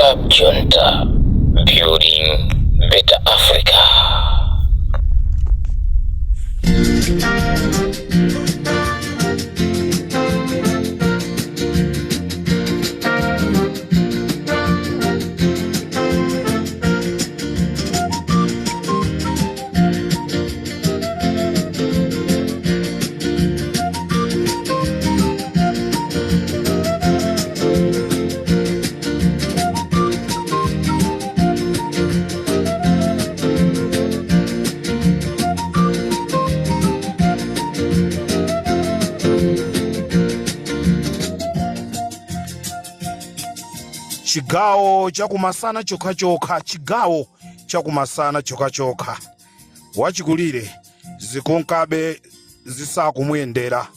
Club Junta, building better Africa. Chigawo chakumasana chokha chigawo chakumasana chokha wachikulire zikonkabe zisakumuyendera.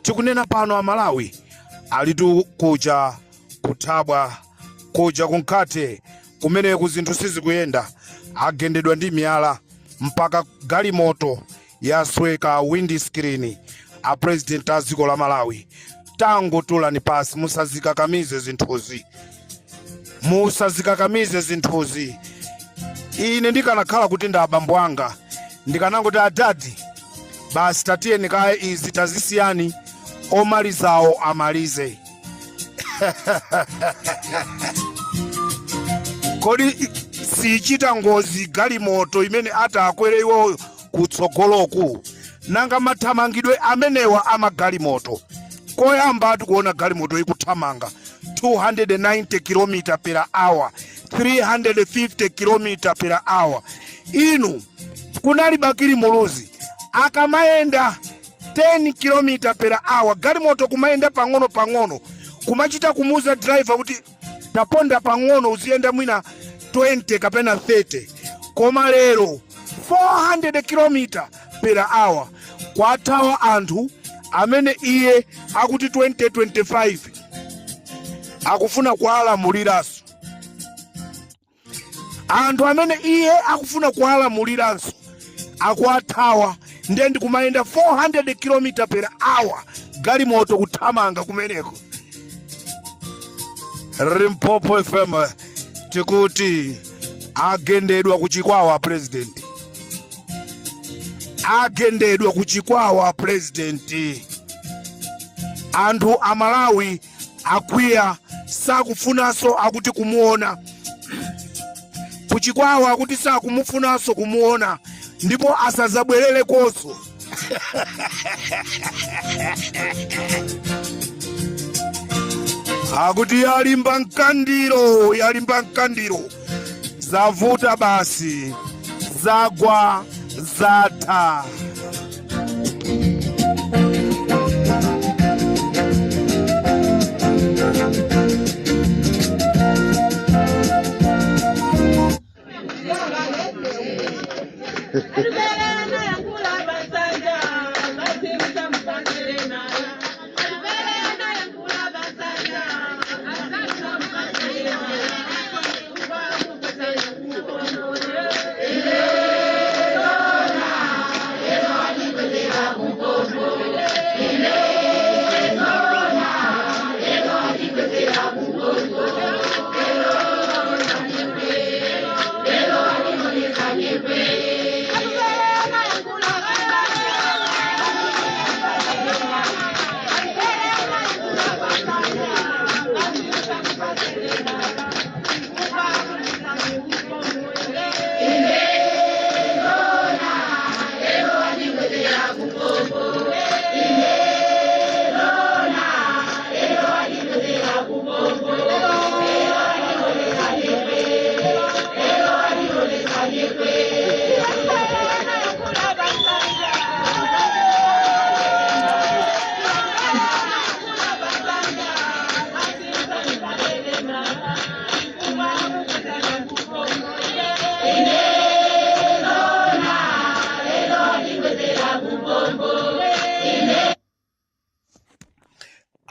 Tikunena pano Amalawi alitu kuja kuthabwa kuja kunkate kumene kuzinthu sizikuyenda, agendedwa ndi miyala mpaka galimoto yasweka windscreen a president a dziko la Malawi. Tango tulani pasi, musazikakamize zinthuzi. Musazikakamize zinthuzi. Ine ndikanakhala kuti ndi abambo anga ndikanangoti adadi basi tatiyeni kaye izi tazisiyani, omalizawo amalize. Kodi sichita ngozi galimoto imene atakwere iwo kutsogoloku, nanga mathamangidwe amenewa amagalimoto. Koyamba tikuona galimoto ikuthamanga 290 km per hour, 350 km per hour. Inu kunali bakiri muluzi akamayenda 10 km per hour, galimoto kumayenda pang'ono kumachita kumuza driver kuti taponda pang'ono uziyenda mwina 20 kapena 30. Koma lero 400 km per hour kwathawa anthu amene iye akuti 2025 akufuna kuwalamuliranso. Anthu amene iye akufuna kuwalamuliranso akwathawa ndi kumayenda 400 km per hour galimoto kuthamanga kumeneko. Limpopo FM tikuti agendedwa kuchikwawa president. Agendedwa kuchikwawa president. Anthu Amalawi akwiya sakufunanso akuti kumuona. Kuchikwawa akuti sakumufunanso kumuona, ndipo asazabwerere konso. Akuti yalimba mkandiro, zavuta basi, zagwa zatha.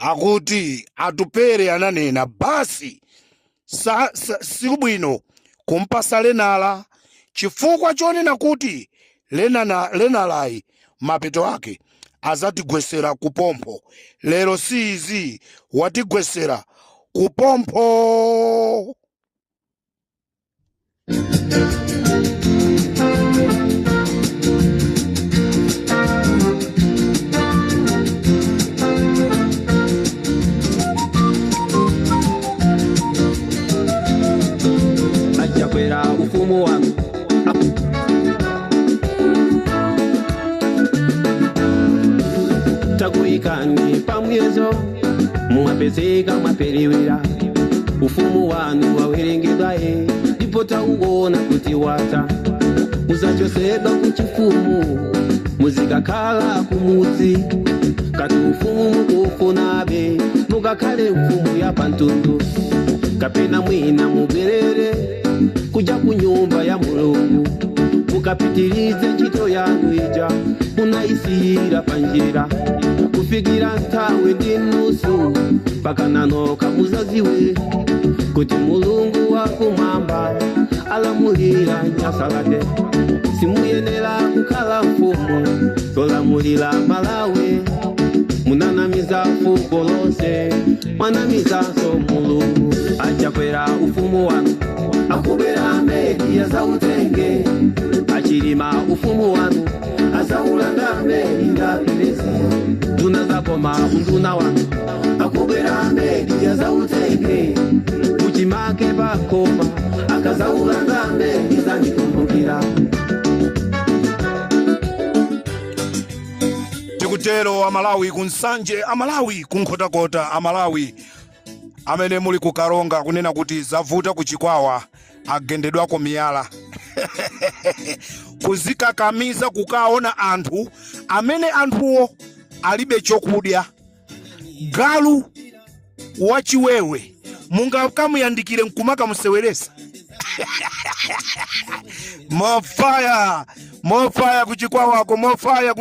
Akuti atupere ananena basi sikubwino kumpasa Lenala chifukwa chonena kuti Lenalayi mapeto ake azatigwesera kupompo. Lero sizi watigwesera kupompo. Achakwera ufumu wanu takuikani pamwezo mwapezeka mwapelewera ufumu wanu wawerengedwaye ndipo tauona kuti wata muzachosedwa kuchifumu muzikakhala kumudzi kati ufumu mukufunabe mukakhale mfumu ya pantundu kapena mwina mubwerere kuja kunyumba ya Mulungu mukapitilize ntchito yanu ija munaisiyira panjira kufikira nthawi ndi nusu pakananoka muzaziwe kuti Mulungu wakumwamba alamulira Nyasalade simuyenera kukhala mfumu tolamulira Malawi munanamiza fuko lonse mwanamizanso Mulungu achakwera ufumu wanu akubera meli yazautenge achilima ufumu wanu azaulanda meli ngapilezi nduna zakoma unduna wanu akubera meli yazautenge muchimake pakoma akazaulanda meli zandikumbukira tikutero Amalawi kunsanje Amalawi kunkhotakota Amalawi amene muli kukaronga kunena kuti zavuta kuchikwawa agendedwako miyala kuzikakamiza kukaona anthu amene anthuwo alibe chokudya galu wachiwewe mungakamuyandikire nkumaka museweresa mofaya kuchikwawako mofaya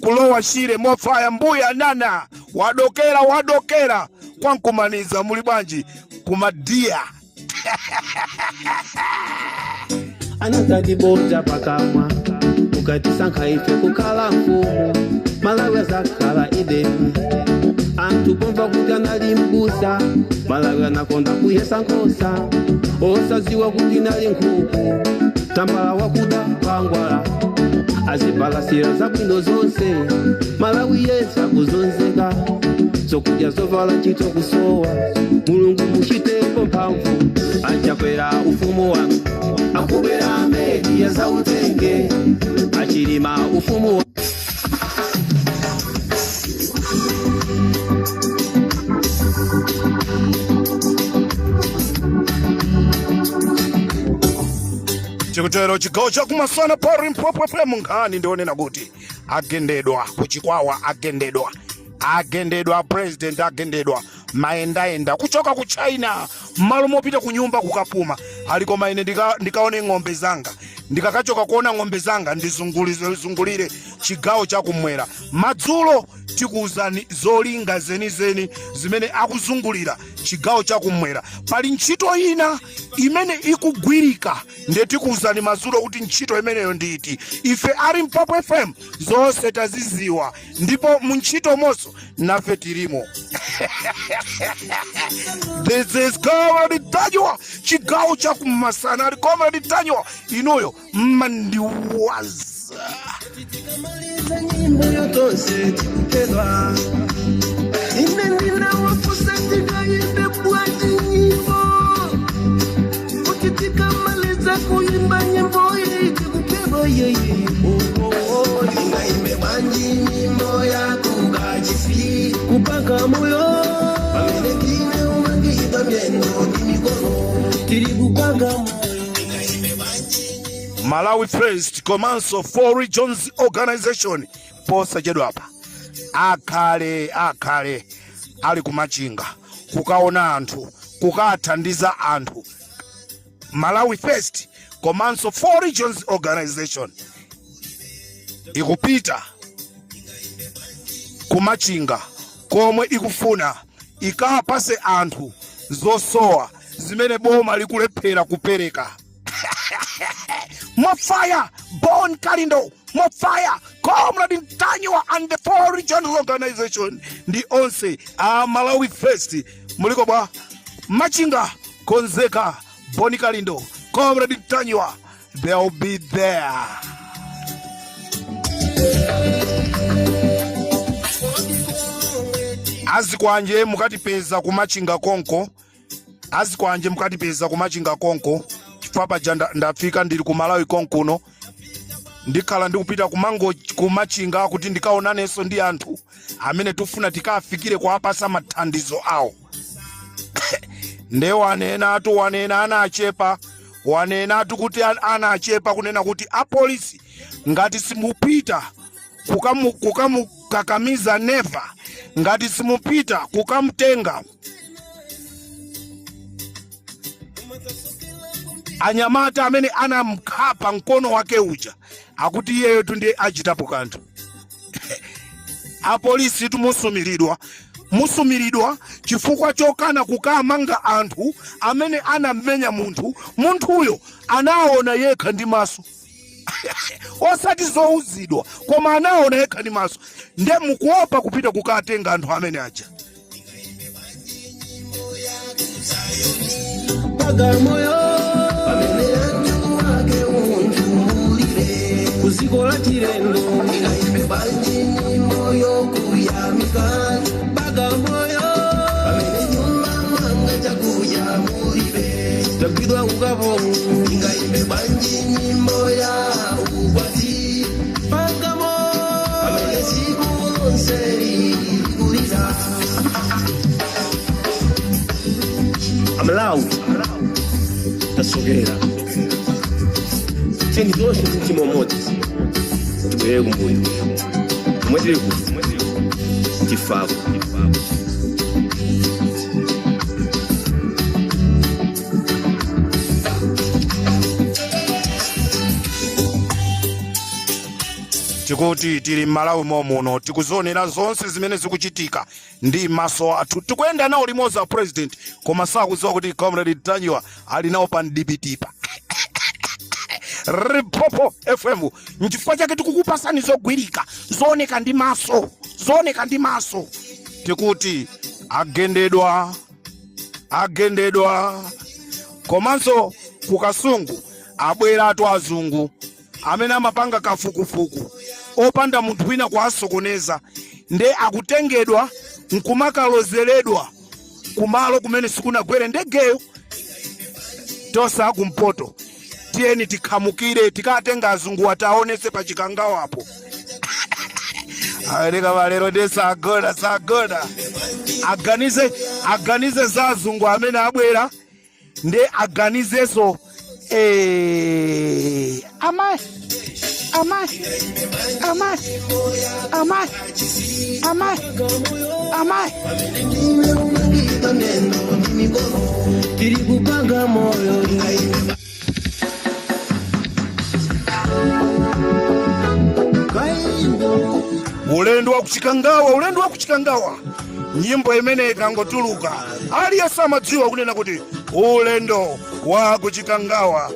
kulowa shire mofaya mbuya nana wadokera kwa nkumaniza muli bwanji kumadia anatatiboja pakamwa ukatisankha ife kukhala mfumu Malawi zakhala Edeni anthu pomva kuti anali mbusa Malawi anakonda kuyesa nkhosa osaziwa kuti nali nkhuku tambala wakuda pangwala azipalasira zabwino zonse Malawi yesa kuzonzeka zokudya zovala ntchito kusowa Mulungu muchitepo mphamvu achakwera ufumu wanu akubera meli yazautenge achilima ufumu wanu chikutero chigawo chakumasana pari mpwepwepwe munkhani ndionena kuti agendedwa kuchikwawa agendedwa president agendedwa maendaenda kuchoka ku China malo mopita kunyumba kukapuma aliko maine ndikaone ng'ombe zanga ndikakachoka kuona ng'ombe zanga ndizungulire chigawo chakumwera madzulo tikuuzani zolinga zenizeni zimene akuzungulira chigawo chakumwera pali ntchito ina imene ikugwirika ndetikuuzani madzulo kuti ntchito imeneyo nditi ife ali Mpwapwa FM zonse taziziwa ndipo mu ntchito monso nafe tirimo This is Comrade Tanywa chigawo chakumasana ali Comrade Tanywa inuyo mandiwaza nyimbo yotose tikukedwa inendina wafusatika yende bwati nyimbo ukitika maliza kuimba nyimbo hii tikukedwa yeye inga imebanji nyimbo ya kukajifi kupaka moyo pamenekine umangiba miendo dimikono tirikupaka moyo Malawi First Komanso 4 Regions Organization posa jedu hapa akale ali kumachinga kukaona anthu kukathandiza anthu Malawi First Komanso 4 Regions Organization ikupita kumachinga komwe ikufuna ikapase anthu zosowa zimene boma likulephera kupereka More fire, Bon Kalindo, more fire, Comrade Tanywa and the 4 Regional Organization. The onse, Malawi First, Mulikobwa, Machinga, Konzeka, Boni Kalindo, Comrade Tanywa, they'll be there. Azikwanje mukatipeza kumachinga konko. Azikwanje mukatipeza kumachinga konko. Chifukwa janda ndafika ndili ku Malawi konkuno. Ndikhala ndikupita kumango kumachinga kuti ndikaonanenso ndi anthu amene tufuna tikafikire kwa apasa mathandizo awo. Nde wanena anachepa. Wanena kuti anachepa kunena kuti apolisi ngati simupita kukamukakamiza never, ngati simupita kukamtenga anyamata amene anamkhapa mkono wake uja, akuti iyeyo tunde achitapo kanthu. Apolisi musumiridwa chifukwa chokana kukamanga anthu amene anamenya munthuyo anaona yekha ndi maso. Osati zouzidwa koma anaona yekha ndi maso. Nde mukuopa kupita kukatenga anthu amene aja. Kuzikola chirendo ingaibe banji moyo kuyamika baga moyo amene nyuma mwanga chakuya muribe tabidwa ugabo ingaibe banji moya ukwati baga moyo amene siku nseri kuliza amlau tasogera Teni toshe mtima mmoja tubere kumbuyo mwendele kifako tikuti tili Malawi momuno tikuzonera zonse zimene zikuchitika ndi maso athu. Tikuyenda nawo limoza president koma sakudziwa kuti Comrade Tanyiwa ali nawo pa ndipitipa. Ripopo FM nchifukwa chake tikukupasani zogwirika zooneka ndi maso tikuti agendedwa komanso kukasungu abwera atu azungu amene amapanga kafukufuku opanda munthu wina kuasokoneza, nde akutengedwa nkumakalozeredwa kumalo kumene sikunagwere ndegeyo tosa kumpoto. Tieni tikhamukire tikatenga azungu ataonese pa chikangawo apo. Awereka valero sagoda aganize za azungu amene abwera nde aganizeso amai tirikupanga moyo ulendo wa kuchikangawa nyimbo imene ikangotuluka aliyesa amadziwa kunena kuti ulendo wa kuchikangawa.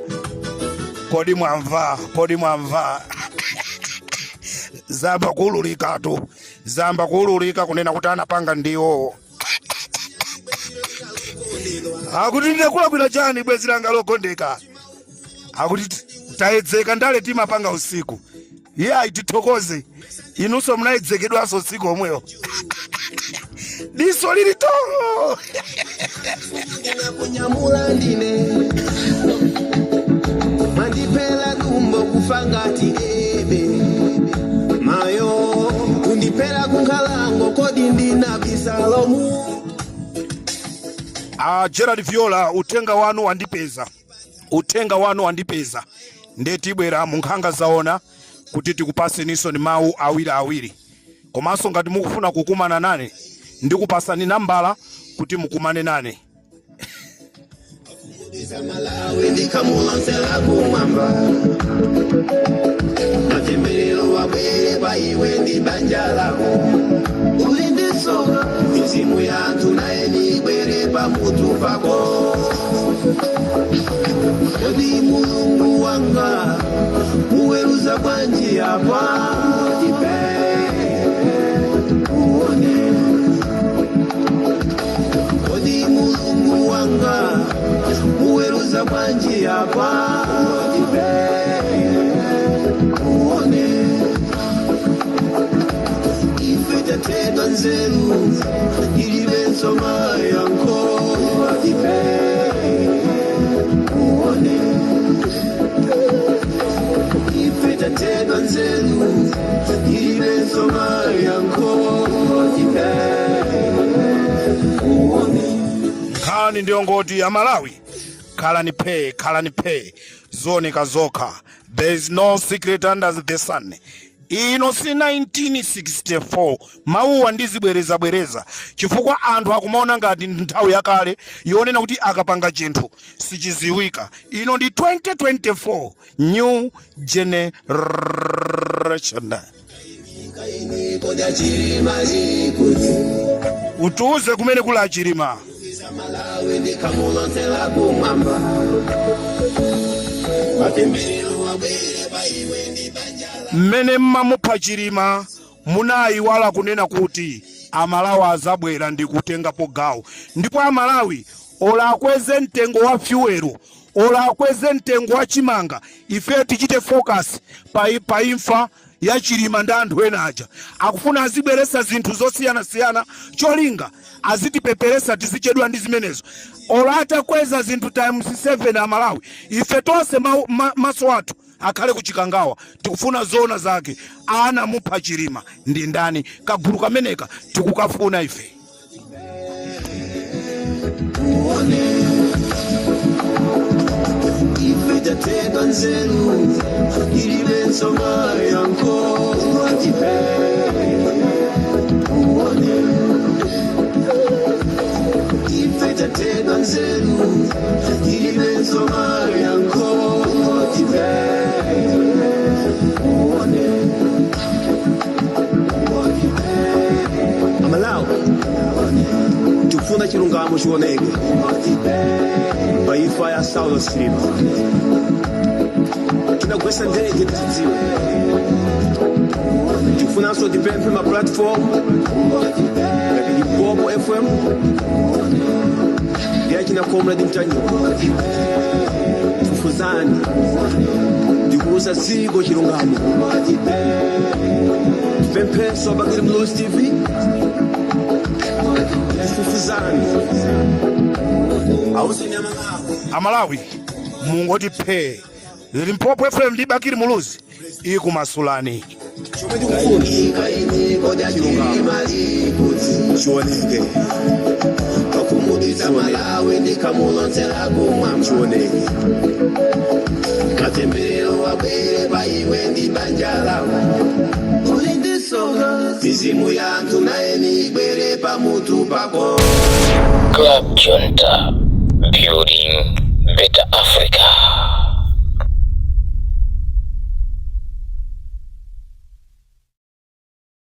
Kodi mwamva zamba kuululika kunena kuti anapanga ndiwo. Akuti ndekulakwira chani bwezi langa lokondeka. Akuti taedzeka ndale timapanga usiku. Tithokoze inunso mnaedzekedwaso usiku omweyo. Diso lili toho. Kunyamula ndine mandipela dumbo kufangati ebe mayo undipela kunkalango kodi ndina bisalomu. Gerard Viola utenga wanu wandipeza ndetibwera munkhanga zaona kuti tikupaseniso ni mawu awiri komanso ngati mukufuna kukumana nane ndikupasani nambala kuti mukumane nane. Malawi ndikamulanzela kumwamba matembelero wabwere paiwe ndi banja lako ulindisoka mizimu yanthu naye nibwere pamutu pako. Kodi Mulungu wanga muweruza bwanji apa uone. Kodi Mulungu wanga muweruza bwanji apa uone ifete tena nzelu ilibenzo mayanko uone ifete tena nzelu ilibenzo mayanko uone nkhani ndiyo ngoti ya Malawi khala ni pay zone kazoka. There is no secret under the sun. Ino si 1964 mauwa ndizibwereza chifukwa anthu akumaona ngati nthawi yakale yonena kuti akapanga chinthu sichiziwika. Ino ndi 2024 new generation. Utuuze kumene kula chirima Malawi ndikamulotela kumamba mmene mmamupha chirima munayiwala kunena kuti Amalawi azabwera ndi kutengapo gawo. Ndipo Amalawi ola akweze mtengo wa fuelo, ola akweze mtengo wa chimanga, ife tichite focus pa imfa ya chirima ndi anthu ena aja. Akufuna azibweresa zinthu zosiyana cholinga azitipeperesa tizichedwa ndi zimenezo. Ola atakweza zinthu times 7 Amalawi, ife tonse maso athu akhale kuchikangawa. Tikufuna zona zake ana mupha chirima ndi ndani, kagulu kameneka tikukafuna ife. ifete tena nzelu ilibenzo mayanko uone ifete tena nzelu ilibenzo mayanko uone Amalawi tikufuna chilungamo chioneke pa imfa ya Saulos Chilima. Tinagwesa ndege tidziwe tikufunanso tipemphe ma platform ngati Lipopo FM ndi achina Comrade Mtanyika tufuzani tikuuza ziko chilungamo tipempheso abakili Mluzi TV tufuzani Amalawi mungoti phe Lipopo FM ndi Bakili Mluzi ikumasulani chioneke pakumudiza Malawi ndikamulotela kumwamba chioneke katembelero wabwere paiwe ndi banja lako ulindisoka mizimu yanthu naye nibwere pamutu pako. Club Junta, building better Africa.